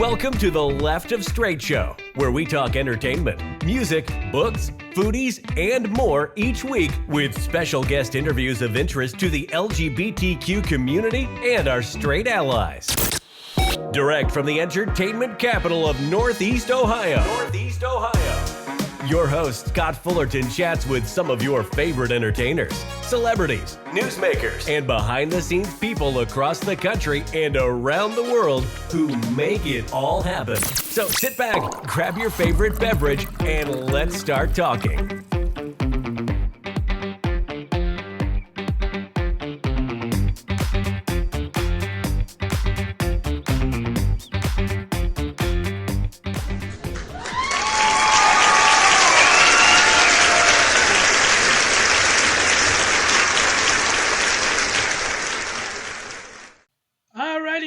Welcome to the Left of Str8 Show, where we talk entertainment, music, books, foodies, and more each week with special guest interviews of interest to the LGBTQ community and our straight allies. Direct from the entertainment capital of Northeast Ohio. Your host, Scott Fullerton, chats with some of your favorite entertainers, celebrities, newsmakers, and behind-the-scenes people across the country and around the world who make it all happen. So sit back, grab your favorite beverage, and let's start talking.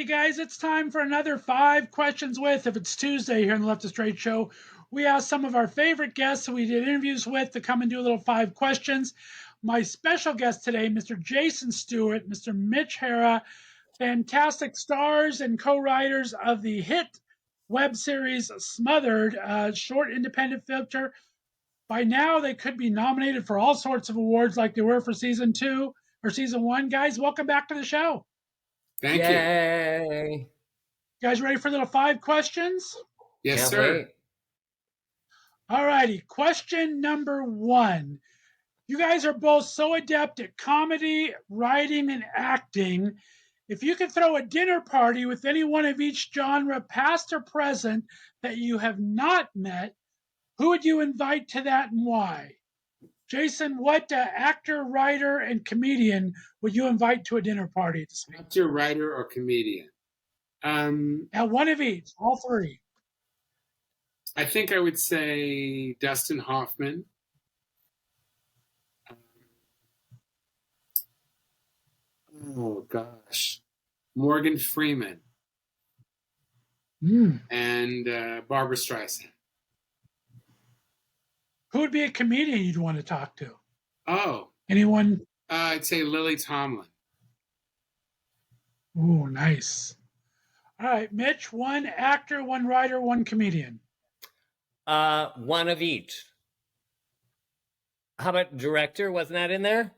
Guys, it's time for another 5 Questions With. If it's Tuesday here on the Left of Str8 Show, we asked some of our favorite guests who we did interviews with to come and do a little 5 questions. My special guest today, Mr. Jason Stuart, Mr. Mitch Hara, fantastic stars and co-writers of the hit web series Smothered, a short independent feature. By now, they could be nominated for all sorts of awards like they were for season 2 or season 1. Guys, welcome back to the show. Thank you. You guys ready for little 5 questions? Yes, Can't sir. wait. All righty. Question number 1. You guys are both so adept at comedy, writing, and acting. If you could throw a dinner party with any one of each genre, past or present, that you have not met, who would you invite to that and why? Jason, what actor, writer, and comedian would you invite to a dinner party to speak? Actor, writer, or comedian? One of each, all 3. I think I would say Dustin Hoffman. Oh, gosh. Morgan Freeman. And Barbara Streisand. Who would be a comedian you'd want to talk to? Oh. Anyone? I'd say Lily Tomlin. Ooh, nice. All right, Mitch, 1 actor, 1 writer, 1 comedian. One of each. How about director? Wasn't that in there?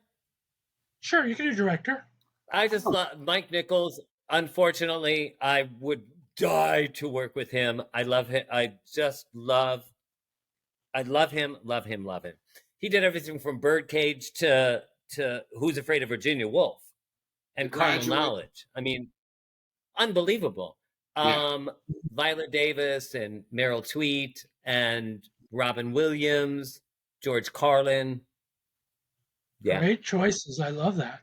Sure, you can do director. I just love Mike Nichols. Unfortunately, I would die to work with him. I love him. I love him. He did everything from Birdcage to Who's Afraid of Virginia Woolf and Carnal Knowledge. I mean, unbelievable. Yeah. Viola Davis and Meryl Tweet and Robin Williams, George Carlin. Yeah. Great choices. I love that.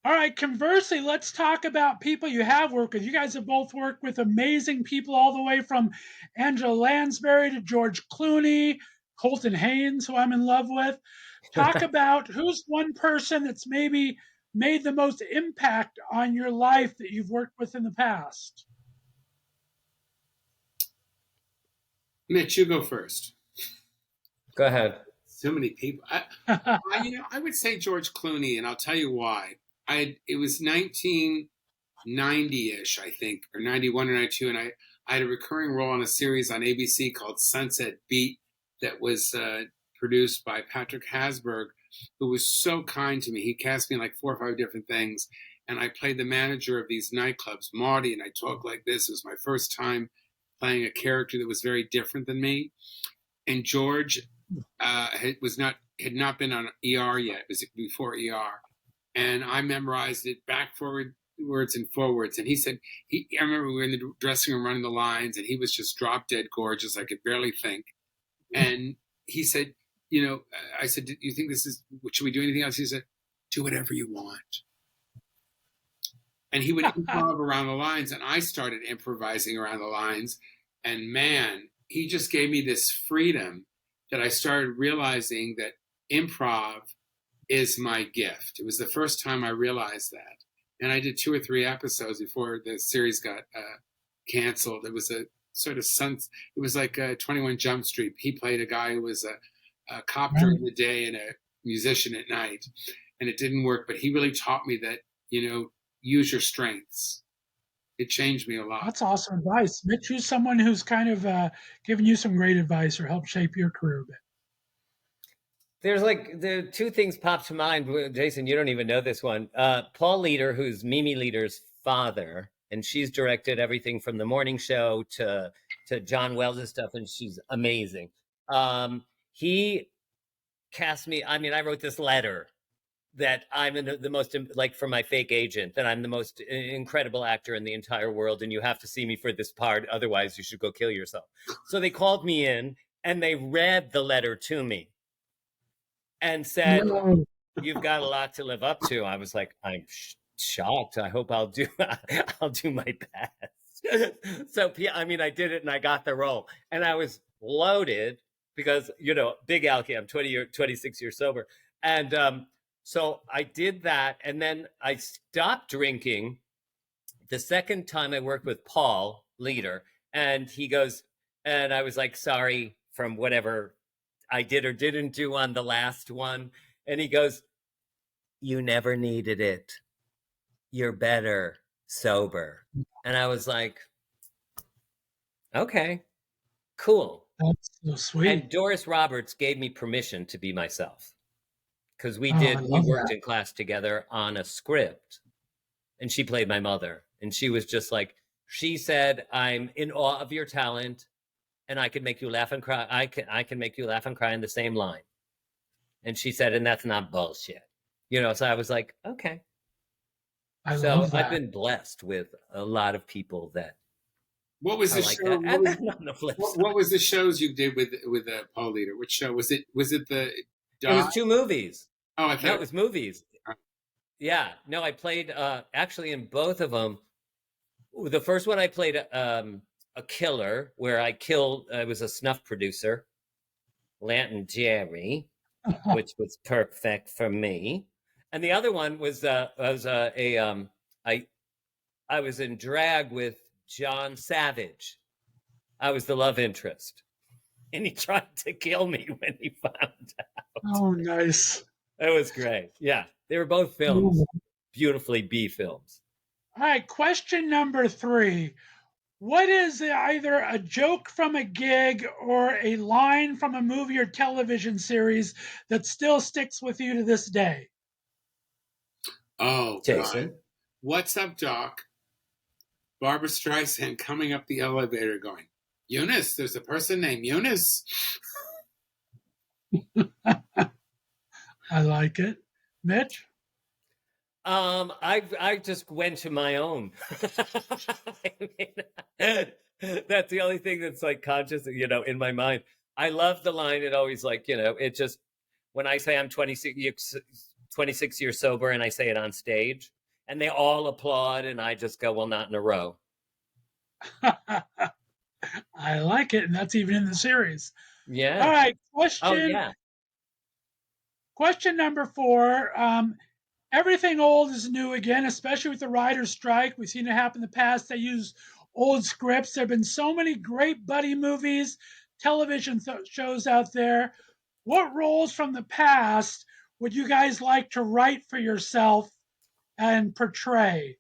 All right, conversely, let's talk about people you have worked with. You guys have both worked with amazing people all the way from Angela Lansbury to George Clooney, Colton Haynes, who I'm in love with. Talk about who's one person that's maybe made the most impact on your life that you've worked with in the past. Mitch, you go first. Go ahead. So many people. I would say George Clooney, and I'll tell you why. It was 1990-ish, I think, or 91 or 92, and I had a recurring role on a series on ABC called Sunset Beat that was produced by Patrick Hasberg, who was so kind to me. He cast me in like 4 or 5 different things, and I played the manager of these nightclubs, Marty, and I talked like this. It was my first time playing a character that was very different than me. And George had not been on ER yet. It was before ER. And I memorized it backwards and forwards. And he said, I remember we were in the dressing room running the lines, and he was just drop dead gorgeous. I could barely think. And he said, I said, do you think should we do anything else? He said, do whatever you want. And he would improv around the lines, and I started improvising around the lines. And man, he just gave me this freedom that I started realizing that improv is my gift. It was the first time I realized that. And I did 2 or 3 episodes before the series got canceled. It was a sort of it was like 21 Jump Street. He played a guy who was a cop during the day and a musician at night. And it didn't work, but he really taught me that, use your strengths. It changed me a lot. That's awesome advice. Mitch, who's someone who's kind of given you some great advice or helped shape your career a bit? There's like the two things pop to mind. Jason, you don't even know this one. Paul Leader, who's Mimi Leader's father, and she's directed everything from the morning show to John Wells' stuff, and she's amazing. He cast me. I mean, I wrote this letter that I'm the most, like, for my fake agent, that I'm the most incredible actor in the entire world, and you have to see me for this part, otherwise you should go kill yourself. So they called me in and they read the letter to me and said, No. "You've got a lot to live up to." I was like, I'm shocked. I hope I'll do my best. So I mean, I did it and I got the role, and I was loaded because, you know, big alky. I'm 26 years sober, and so I did that, and then I stopped drinking the second time I worked with Paul Leader, and he goes, and I was like, sorry from whatever I did or didn't do on the last one. And he goes, "You never needed it. You're better sober." And I was like, okay, cool. That's so sweet. And Doris Roberts gave me permission to be myself, because we I love worked that. in class together on a script, and she played my mother, and she was just like, she said, "I'm in awe of your talent, and I can make you laugh and cry. I can make you laugh and cry in the same line." And she said, "And that's not bullshit." You know, so I was like, okay. I So love that. I've been blessed with a lot of people that What was are the like show? that. And then on the flip side, What was the shows you did with Paul Leader? Which show was it? Was it the? it was 2 movies. Oh, I No, thought it was movies. Yeah, no, I played actually in both of them. The first one I played a killer, where I was a snuff producer, Lanton Jerry, which was perfect for me. And the other one was I was in drag with John Savage. I was the love interest, and he tried to kill me when he found out. Oh, nice. It was great. Yeah, they were both films, beautifully B films. All right, question number 3. What is either a joke from a gig or a line from a movie or television series that still sticks with you to this day? Oh, Jason. God. What's up, Doc? Barbara Streisand coming up the elevator going, "Eunice, there's a person named Eunice." I like it. Mitch? I just went to my own. I mean, that's the only thing that's like conscious, you know, in my mind. I love the line. It always, like, you know, it just, when I say I'm 26 years sober and I say it on stage and they all applaud and I just go, well, not in a row. I like it, and that's even in the series. Yeah. All right, Oh, yeah. Question number 4. Everything old is new again, especially with the writer's strike. We've seen it happen in the past. They use old scripts. There have been so many great buddy movies, television shows out there. What roles from the past would you guys like to write for yourself and portray?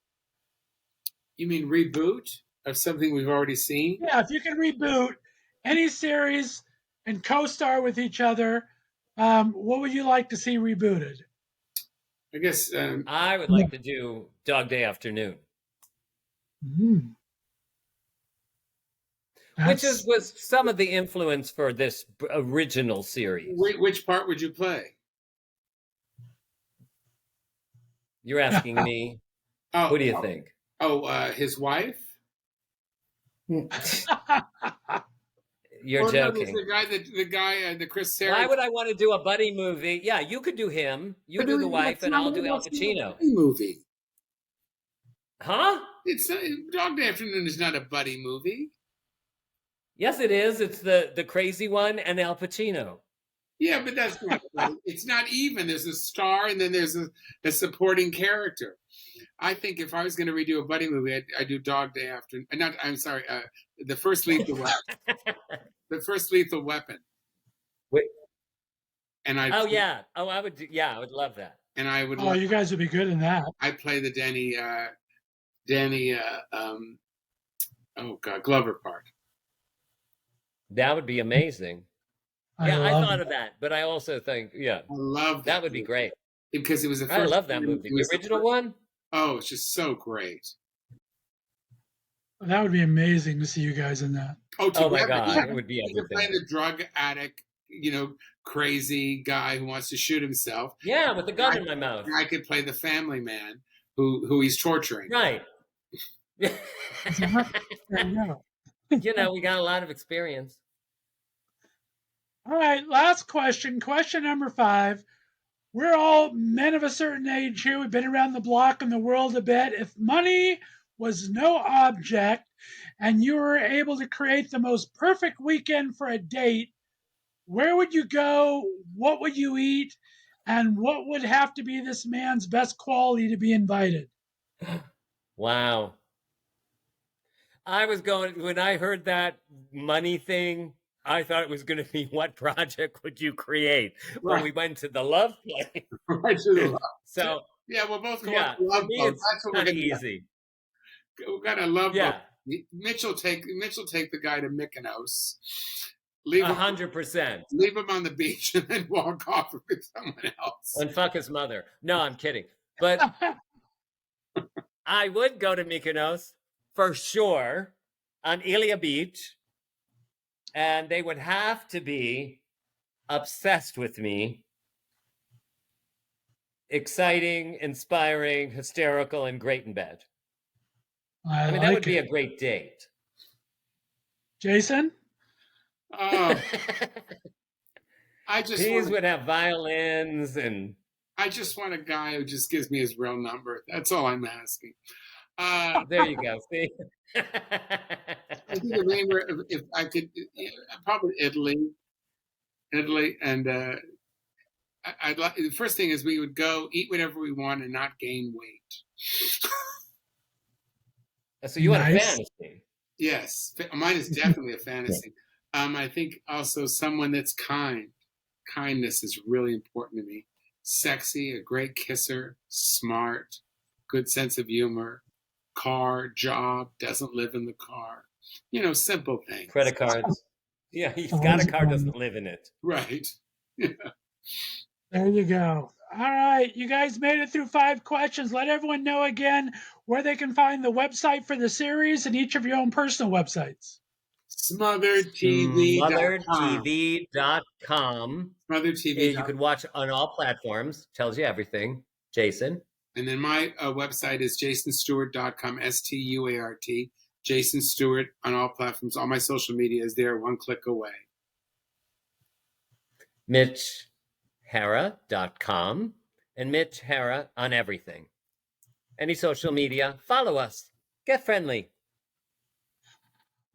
You mean reboot of something we've already seen? Yeah, if you can reboot any series and co-star with each other, what would you like to see rebooted? I guess I would like to do Dog Day Afternoon, Mm. which was some of the influence for this original series. which part would you play? You're asking me. Oh, What do you think? His wife? You're Or no, there's joking. the guy, the Chris Sarandon. Why would I want to do a buddy movie? Yeah, you could do him. You do the wife, and I'll do Al Pacino. Buddy movie. Huh? It's not, Dog Day Afternoon is not a buddy movie. Yes, it is. It's the crazy one and Al Pacino. Yeah, but that's not. It's not even. There's a star, and then there's a supporting character. I think if I was going to redo a buddy movie, I'd do Dog Day Afternoon. I'm sorry. The first Lethal Weapon. The first Lethal Weapon. Wait. And I. Oh yeah. Oh, I would. Yeah, I would love that. And I would. Oh, you guys would be good in that. I play the Danny, Glover part. That would be amazing. I thought of that, but I also think, I love that would be great. Because it was the first. I love that movie. The original one? Oh, it's just so great. That would be amazing to see you guys in that. Oh my God, it would be everything. Playing the drug addict, crazy guy who wants to shoot himself. Yeah, with the gun in my mouth. I could play the family man who he's torturing. Right. We got a lot of experience. All right, last question. Question number 5. We're all men of a certain age here. We've been around the block in the world a bit. If money was no object and you were able to create the most perfect weekend for a date, where would you go? What would you eat? And what would have to be this man's best quality to be invited? Wow. When I heard that money thing, I thought it was going to be, what project would you create? Right. When we went to the love place. Right to the love. So yeah, we'll both go to the love boat. That's what we're going to do. Easy. We've got a love boat. Mitch will take the guy to Mykonos. 100%. Leave him on the beach and then walk off with someone else. And fuck his mother. No, I'm kidding. But I would go to Mykonos for sure on Ilia Beach. And they would have to be obsessed with me. Exciting, inspiring, hysterical, and great in bed. I mean, that would be a great date. Jason? These would have violins and... I just want a guy who just gives me his real number. That's all I'm asking. There you go. See? I think if I could, probably Italy, and I'd like. The first thing is we would go eat whatever we want and not gain weight. So you want a fantasy? Yes, mine is definitely a fantasy. I think also someone that's kind. Kindness is really important to me. Sexy, a great kisser, smart, good sense of humor. Car, job, doesn't live in the car. Simple things. Credit cards. Yeah, he's got a car, doesn't live in it. Right. Yeah. There you go. All right, you guys made it through 5 questions. Let everyone know again where they can find the website for the series and each of your own personal websites. SmotheredTV.com. SmotheredTV.com. SmotheredTV. You can watch on all platforms. Tells you everything. Jason. And then my website is jasonstuart.com, Stuart. Jason Stuart on all platforms. All my social media is there, one click away. MitchHara.com and Mitch Hara on everything. Any social media, follow us. Get friendly.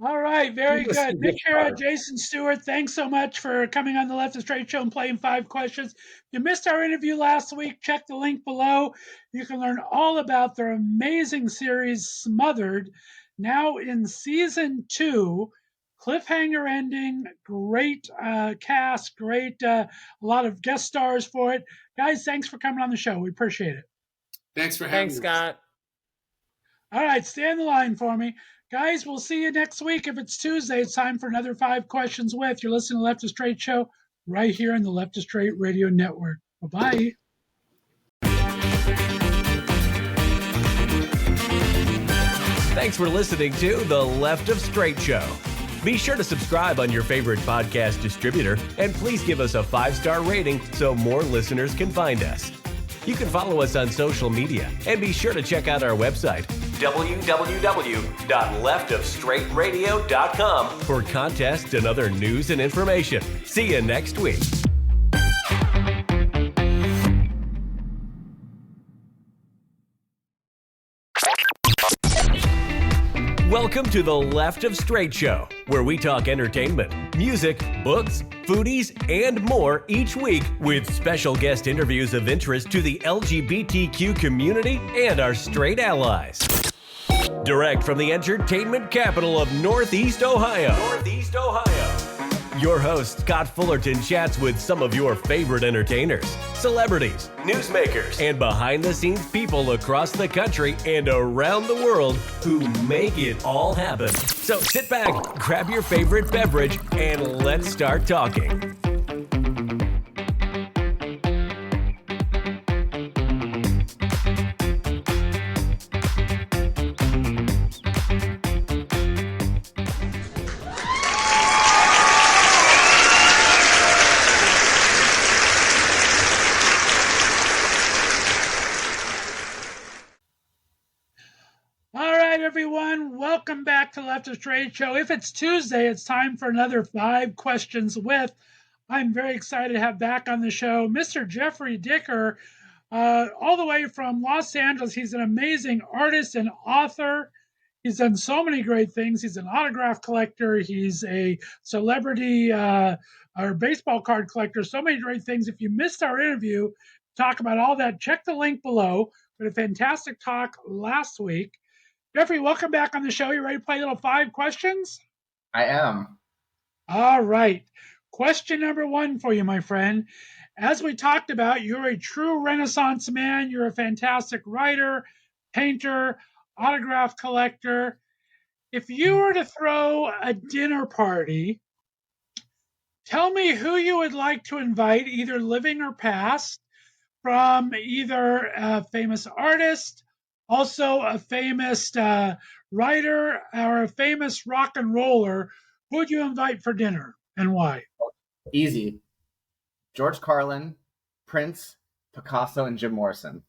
All right, very good. Mitch Hara, Jason Stuart, thanks so much for coming on the Left of Str8 Show and playing 5 questions. If you missed our interview last week, check the link below. You can learn all about their amazing series, Smothered, now in season 2. Cliffhanger ending, great cast, great, a lot of guest stars for it. Guys, thanks for coming on the show. We appreciate it. Thanks for having me. Thanks, Scott. All right, stay on the line for me. Guys, we'll see you next week. If it's Tuesday, it's time for another 5 Questions With. You're listening to Left of Str8 Show right here on the Left of Str8 Radio Network. Bye-bye. Thanks for listening to the Left of Str8 Show. Be sure to subscribe on your favorite podcast distributor, and please give us a 5-star rating so more listeners can find us. You can follow us on social media, and be sure to check out our website, www.leftofstraightradio.com, for contests and other news and information. See you next week. Welcome to the Left of Str8 Show, where we talk entertainment, music, books, foodies, and more each week with special guest interviews of interest to the LGBTQ community and our straight allies. Direct from the entertainment capital of Northeast Ohio. Your host, Scott Fullerton, chats with some of your favorite entertainers, celebrities, newsmakers, and behind-the-scenes people across the country and around the world who make it all happen. So sit back, grab your favorite beverage, and let's start talking. Everyone, welcome back to Left of Str8 Show. If it's Tuesday, it's time for another 5 questions with. I'm very excited to have back on the show Mr. Geoffrey Dicker, all the way from Los Angeles. He's an amazing artist and author. He's done so many great things. He's an autograph collector. He's a celebrity or baseball card collector. So many great things. If you missed our interview, talk about all that, check the link below. We had a fantastic talk last week. Geoffrey, welcome back on the show. You ready to play a little 5 questions? I am. All right. Question number 1 for you, my friend. As we talked about, you're a true Renaissance man. You're a fantastic writer, painter, autograph collector. If you were to throw a dinner party, tell me who you would like to invite, either living or past, from either a famous artist, also a famous writer, or a famous rock and roller. Who would you invite for dinner and why? Easy. George Carlin, Prince, Picasso, and Jim Morrison.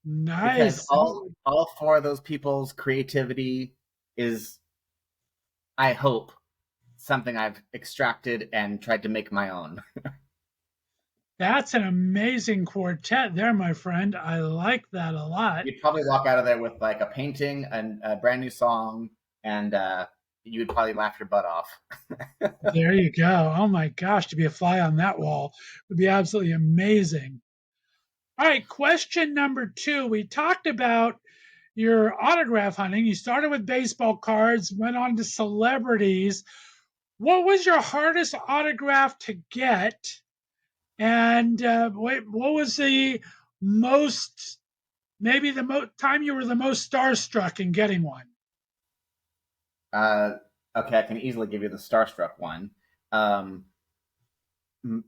Nice. Because all 4 of those people's creativity is, I hope, something I've extracted and tried to make my own. That's an amazing quartet there, my friend. I like that a lot. You'd probably walk out of there with like a painting and a brand new song, and you would probably laugh your butt off. There you go. Oh my gosh, to be a fly on that wall would be absolutely amazing. All right, question number 2. We talked about your autograph hunting. You started with baseball cards, went on to celebrities. What was your hardest autograph to get? And what was the most, maybe the time you were the most starstruck in getting one? Okay, I can easily give you the starstruck one. The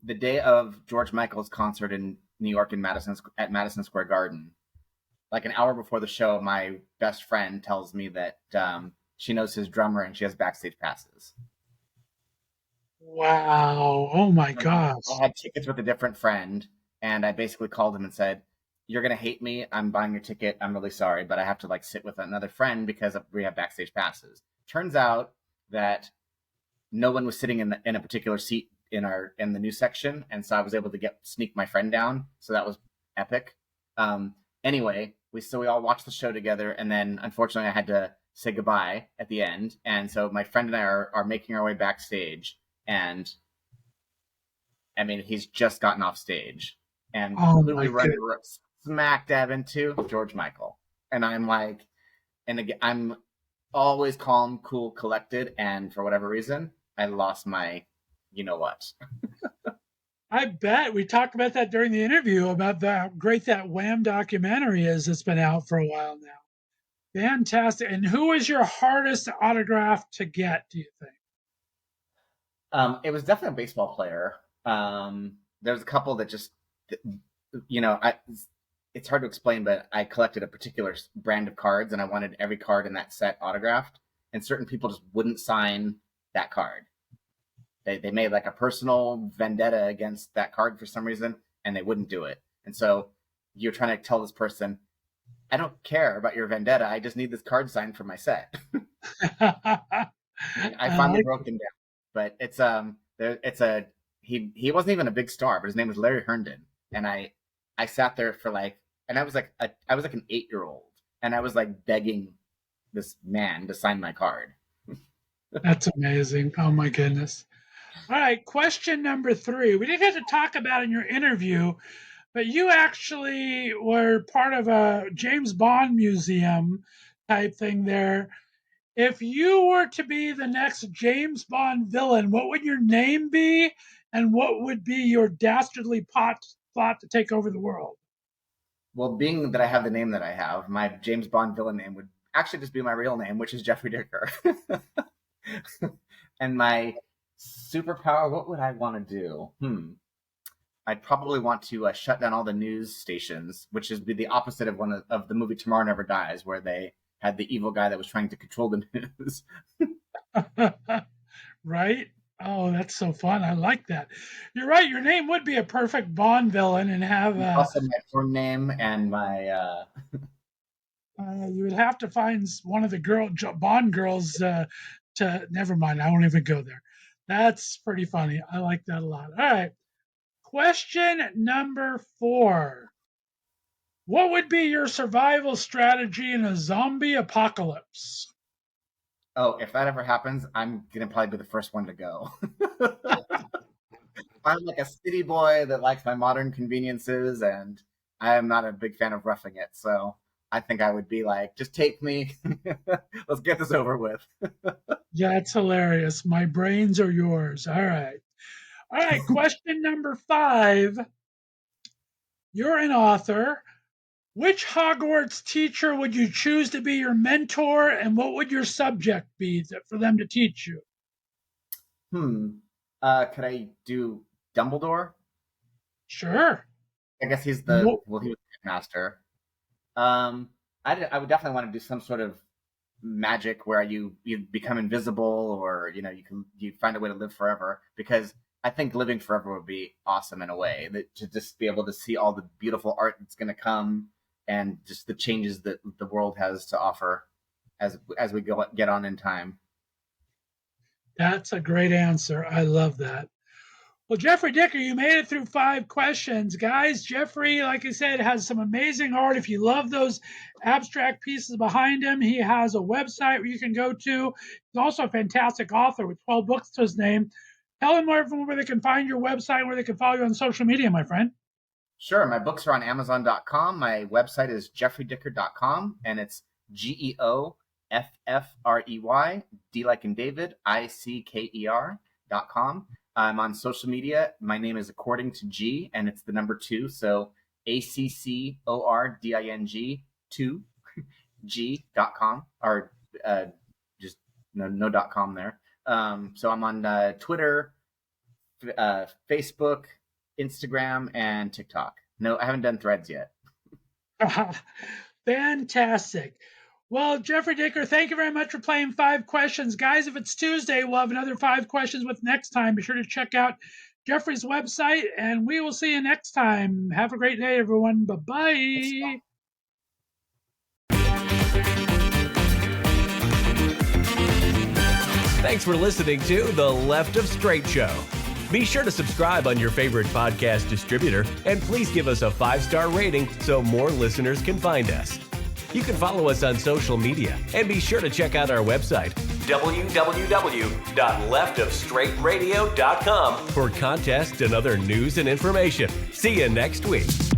day of George Michael's concert in New York at Madison Square Garden, like an hour before the show, my best friend tells me that she knows his drummer and she has backstage passes. Wow. Oh my gosh. I had tickets with a different friend, and I basically called him and said, "You're going to hate me. I'm buying your ticket. I'm really sorry, but I have to sit with another friend because we have backstage passes." Turns out that no one was sitting in a particular seat in the news section, and so I was able to sneak my friend down. So that was epic. Anyway, we all watched the show together, and then unfortunately I had to say goodbye at the end, and so my friend and I are making our way backstage. And I mean, he's just gotten off stage, and literally running smack dab into George Michael. And I'm like, and again, I'm always calm, cool, collected, and for whatever reason, I lost my, you know what. I bet we talked about that during the interview about how great that Wham documentary is. It's been out for a while now. Fantastic. And who was your hardest autograph to get, do you think? It was definitely a baseball player. There's a couple that just, it's hard to explain, but I collected a particular brand of cards, and I wanted every card in that set autographed, and certain people just wouldn't sign that card. They made like a personal vendetta against that card for some reason, and they wouldn't do it. And so you're trying to tell this person, "I don't care about your vendetta. I just need this card signed for my set." I finally broke him down. But he wasn't even a big star, but his name was Larry Herndon, and I sat there for and I was like an 8-year-old, and I was like begging this man to sign my card. That's amazing. Oh my goodness. All right, question number 3. We didn't get to talk about in your interview, but you actually were part of a James Bond museum type thing there. If you were to be the next James Bond villain, what would your name be? And what would be your dastardly plot to take over the world? Well, being that I have the name that I have, my James Bond villain name would actually just be my real name, which is Geoffrey Dicker. And my superpower, what would I want to do? I'd probably want to shut down all the news stations, which is the opposite of of the movie Tomorrow Never Dies, where they had the evil guy that was trying to control the news. Right? Oh, that's so fun. I like that. You're right. Your name would be a perfect Bond villain and have... also my firm name and my... you would have to find one of the Bond girls to... Never mind. I won't even go there. That's pretty funny. I like that a lot. All right. Question number 4. What would be your survival strategy in a zombie apocalypse? Oh, if that ever happens, I'm going to probably be the first one to go. I'm like a city boy that likes my modern conveniences, and I am not a big fan of roughing it. So I think I would be like, just take me. Let's get this over with. Yeah, it's hilarious. My brains are yours. All right. All right. Question number 5. You're an author. Which Hogwarts teacher would you choose to be your mentor, and what would your subject be for them to teach you? Could I do Dumbledore? Sure. I guess he's he was the master. I would definitely want to do some sort of magic where you become invisible, or you find a way to live forever, because I think living forever would be awesome in a way, that to just be able to see all the beautiful art that's going to come, and just the changes that the world has to offer as we get on in time. That's a great answer. I love that. Well, Geoffrey Dicker, you made it through 5 questions. Guys, Geoffrey, like I said, has some amazing art. If you love those abstract pieces behind him, he has a website where you can go to. He's also a fantastic author with 12 books to his name. Tell them everyone where they can find your website, where they can follow you on social media, my friend. Sure. My books are on Amazon.com. My website is geoffreydicker.com, and it's Geoffrey, D like in David, ICKER.com. I'm on social media. My name is According to G, and it's the number 2. So ACCORDING 2 G.com, or just no .com there. So I'm on Twitter, Facebook, Instagram, and TikTok. No, I haven't done Threads yet. Fantastic. Well, Geoffrey Dicker, thank you very much for playing 5 questions. Guys, if it's Tuesday, we'll have another 5 questions with next time. Be sure to check out Geoffrey's website, and we will see you next time. Have a great day, everyone. Bye-bye. Thanks for listening to The Left of Str8 Show. Be sure to subscribe on your favorite podcast distributor, and please give us a 5-star rating so more listeners can find us. You can follow us on social media, and be sure to check out our website, www.leftofstraightradio.com, for contests and other news and information. See you next week.